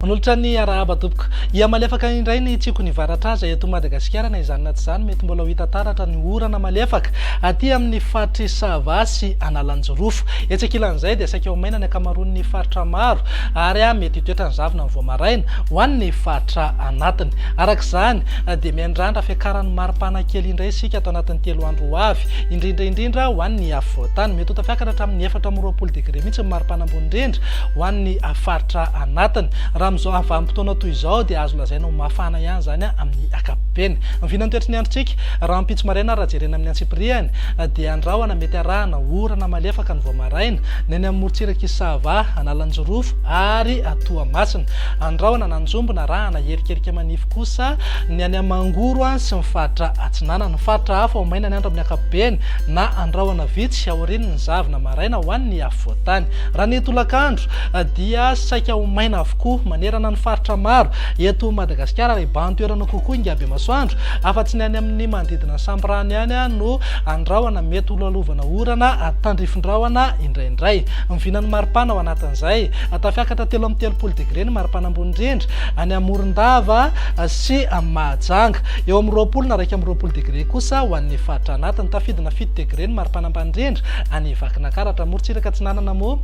Nolotra ny arahaba tompoko ia malefaka indray ny tsiko ny varatra eto Madagasikara na izany na tsy izany mety mbola ho hita taratra ny orana malefaka aty amin'ny faritry Sava sy Analanjorofo. Etsakilan'izay dia saika ho maina ny akamaroan'ny faritra maro ary mety hitoetra ny zavona ny voamaraina ho an'ny faritra anatiny. Arak'izany dia miandrandra fiakaran'ny maripana kely indray isika atao anatin'ny 3 andro ho avy indrindra ho an'ny afovoantany mety ho tafiakatra hatramin'ny 4 degré mihitsy ny maripana ambony indrindra ho an'ny faritra anatiny. Raha amin'izao avanim-potoana toy izao dia azo lazaina ho mafana ihany zany amin'ny ankapobeny. Mivinany toetra ny androntsika raha ampitso maraina raha jerena amin'ny antsipriany dia andrahona mety arahana orana malefaka ny voamaraina ny any amin'ny morotsiraka Sava, Analanjorofo ary Toamasina. Andrahona nanjombona rahana herikerika manify kosa ny any Mangoro sy ny faritra Atsinana. Ny faritra hafa ho maina ny andro amin'ny ankapobeny na andrahona vitsy aorian'ny ny zavona maraina ho an'ny afovoantany. Raha ny tolakandro dia saika ho maina avokoa manerana ny faritra maro eto Madagasikara iban'ny toerana kokoa ingabe masoandro afa-tsy ny any amin'ny manodidina Sambrany ihany no andrahona mety ho lalovana orana tandrifin-drahona indraindray. Mivinan'ny maripana ao anatin'izay tafiakatra 3 degré ny maripana ambony indrindra any Morondava sy Mahajanga. Eo amin'ny 20 na 20 degré kosa ho an'ny faritra anatiny. Tafidina 7 degré ny maripana ambany indrindra any Vakinankaratra. Morotsiraka Atsinanana moa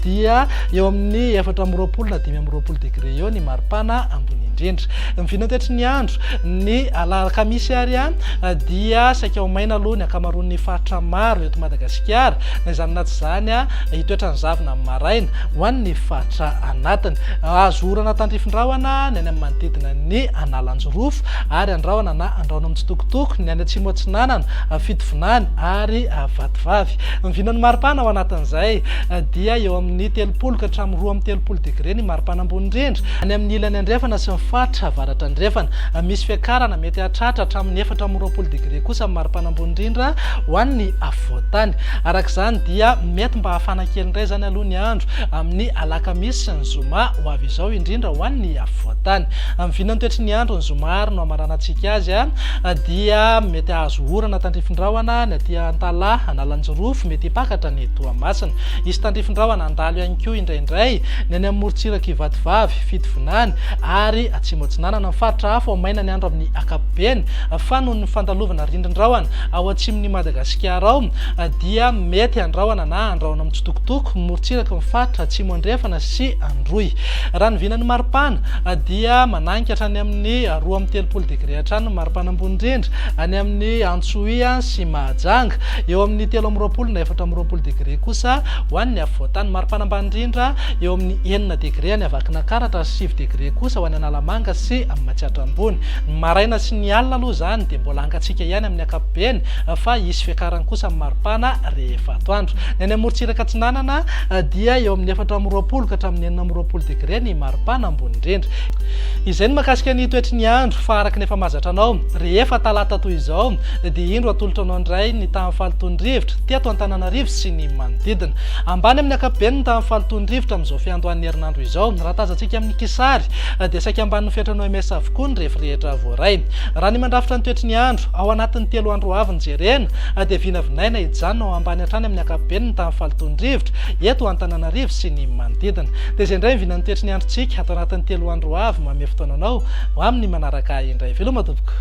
dia eo amin'ny 4 na 5 degré eo ny maripana ambony indrindra. Mivinany toetra ny andro ny alakamisy ary dia saika ho maina aloha ny akamaroan'ny faritra maro eto Madagasikara na izany na tsy izany hitoetra ny zavona maraina ho an'ny faritra anatiny. Azo orana tandrifin-drahona ny any amin'ny manodidina ny Analanjorofo ary andrahona na andrahona mitsitokotoko ny any Atsimo Atsinanana, Fitovinany ary Vatovavy. Mivinany maripana ao anatin'izay dia eo amin'ny 30 ka hatramin'ny 2 degré ny maripana ambony indrindra any amin'ny ilany andrefana sy ny faritra avaratra andrefana. Misy fiakarana mety hatratra hatramin'ny 20 degré kosa maripana ambony indrindra ho an'ny afovoantany. Arak'izany dia mety mba hafana kely indray zany aloha ny andro amin'ny alakamisy sy ny zoma ho avy izao indrindra ho an'ny afovoantany. Mivinany toetra ny andro ny zoma ary no amaranantsika azy dia mety azo orana tandrifin-drahona ny aty Antala, Analanjorofo mety hipakatra ny Toamasina. Izy tandrifin-drahona andalo ihany koa indraindray ny any amin'ny morotsiraka Vatovavy, Fitovinany ary Atsimo Atsinanana. Ny faritra hafa ho maina ny andro amin'ny ankapobeny fa noho ny fandalovana rindrin-drahona ao atsimon'ny Madagasikara ao dia mety andrahona na andrahona mitsitokotoko morotsiraka ny faritra Atsimo andrefana sy Androy. Raha ny vinan'ny maripana dia mananika hatrany amin'ny 2 degré hatrany maripana ambony indrindra any amin'ny Antsohihy sy Mahajanga. Eo amin'ny 3 na 4 degré kosa ho an'ny afovoantany. Maripana ambany indrindra eo amin'ny 9 degré any Vakinankaratra, 7 degré kosa ho any Analamanga sy Matsiatra ambony. Ny maraina sy ny alina aloha zany dia mbola angatsika ihany amin'ny ankapobeny fa hisy fiakarany kosa amin'ny maripana rehefa atoandro. Ny any morotsiraka Atsinanana dia eo amin'ny 4 ka hatramin'ny 9 degré ny maripana ambony indrindra. Izay ny mahakasika ny toetry ny andro fa araka ny efa mahazatra anao rehefa talata toy izao dia indro atolotra anao indray ny tamin'ny fahalotondrivotra teto Antananarivo sy ny manodidina. Ambany amin'ny ankapobeny ny tamin'ny fahalotondrivotra amin'izao fiandohan'ny herinandro izao. Raha tazantsika amin'ny Kisary dia saika ambany fetrany OMS avokoa ny rehetra voaray. Raha ny mandrafitra ny toetry ny andro ao anatin'ny 3 andro avy ny jerena dia vinavinaina hijanona ao ambany hatrany amin'ny ankapobeny ny tamin'ny fahalotondrivotra eto Antananarivo sy ny manodidina. Dia izay indray vinan'ny toetry ny androntsika atao anatin'ny 3 andro avy manome fotoananao ho amin'ny manaraka indray. Veloma tompoko.